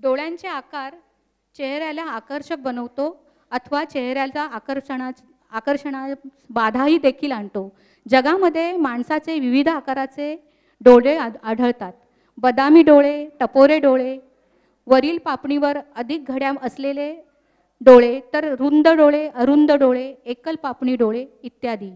डोळ्यांचे आकार चेहऱ्याला आकर्षक बनवतो अथवा चेहऱ्याला आकर्षणास बाधाही देखील आणतो। जगामध्ये माणसाचे विविध आकाराचे डोळे आढळतात। बदामी डोळे, टपोरे डोळे, वरील पापणीवर अधिक घड्या असलेले डोळे, तर रुंद डोळे, अरुंद डोळे, एकल पापणी डोळे इत्यादी।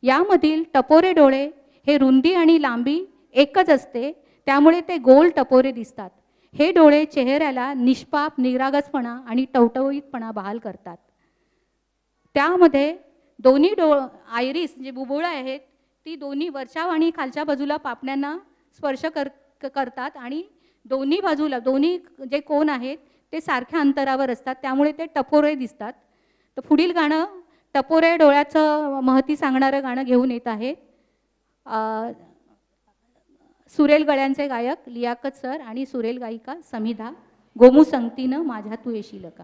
यामधील टपोरे डोळे हे रुंदी आणि लांबी एकच असते, त्यामुळे ते गोल टपोरे दिसतात। हे डोळे चेहऱ्याला निष्पाप, निरागसपणा आणि टवटवीतपणा बहाल करतात। त्यामध्ये दोन्ही आयरिस जे बुबुळं आहेत ती दोन्ही वरच्या आणि खालच्या बाजूला पापण्यांना स्पर्श करतात आणि दोन्ही बाजूला दोन्ही जे कोन आहेत ते सारख्या अंतरावर असतात, त्यामुळे ते टपोरे दिसतात। तर पुढील गाणं टपोरे डोळ्याचं महती सांगणारं गाणं घेऊन येत आहे। सुरेल गळ्यांचे गायक लियाकत सर आणि सुरेल गायिका समिधा। गोमू संगतीनं माझ्या तू येशील का।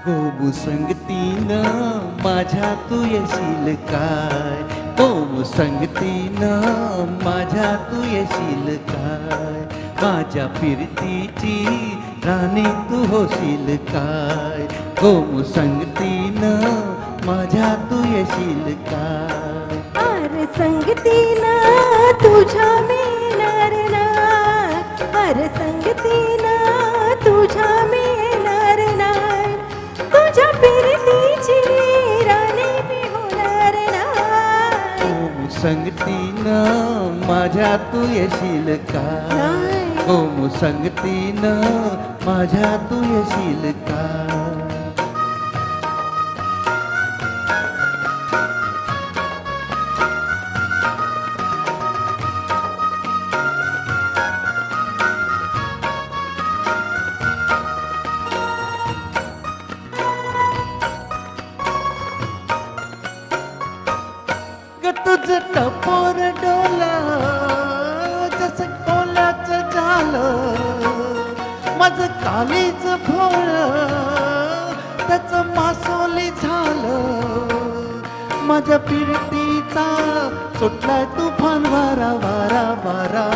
गोमू संगतीनं माझ्या तू येशील काय, गोमू संगतीनं माझ्या तू येशील काय, माझ्या फिरतीची राणी तू होशील काय, गोमू संगतीनं माझ्या तू येशील काय। अरे संगतीनं तुझ्या मिळणार ना, अरे संगतीनं तुझ्या मिळणार ना, तुझ्या फिरतीची राणी मी होणार ना। गोमू संगतीनं माझ्या तू येशील काय, गोमू संगतीनं माझ्या तू येशील काय। तुझं टपोर डोलं जसं कोल्याचं झालं, माझं कालीच भोळ त्याचं मासोली झालं, माझ्या फिरतीचा सुटलाय तुफान वारा वारा वारा।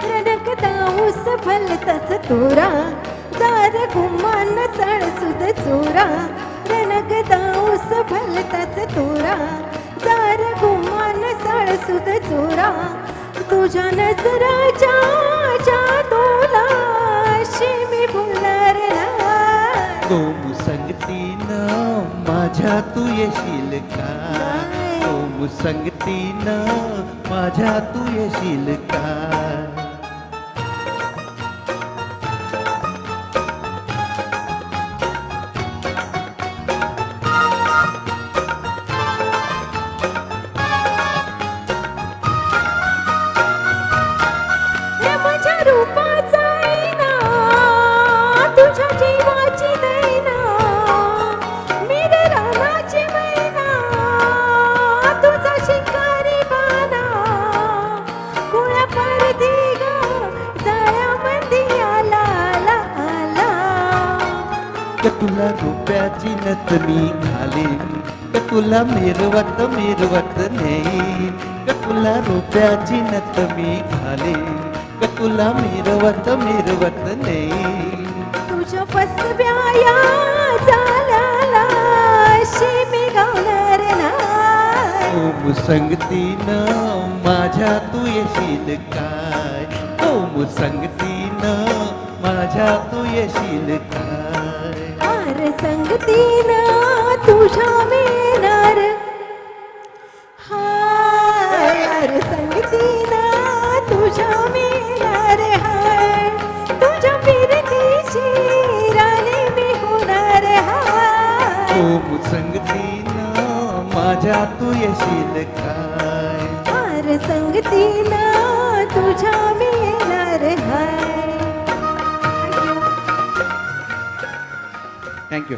रडकता ऊस फलतच तोरा, जार गुमान सळसुद चोरा, रडकता ऊस फलतच तोरा, जार गुमान सळसुद चोरा, तुझ्या नजराच्या जादूला मी भुलणार ना। गोमू संगतीनं माझ्या तू येशील काय, गोमू संगतीनं माझ्या तू येशील काय। रूपाचा ऐना तुझ्या जीवाची दैना, मेरे रानाची मैना तुझा शिकारी बाना, गोळ्या परदी ग जाळ्यामध्ये आला आला आला। तुला रुपयाची नथ मी घालीन, तुला मिरवत मिरवत नेईन, तुला रुपयाची नथ मी घालीन, तुला मिरवत मिरवत नेईन। तुझ्या फसव्या झाल्याला मी गावणार ना। गोमू संगतीनं माझ्या तू येशील काय, गोमू संगतीनं माझ्या तू येशील काय। अरे संगतीनं तुझ्या मिळणार हाय, अरे संगतीनं तुझ्या मिळणार हाय, तुझ्या फिरतीची राणी मी होणार हाय। गोमू संगतीनं माझ्या तू येशील काय, अरे संगतीनं तुझ्या मिळणार हाय। थँक्यू।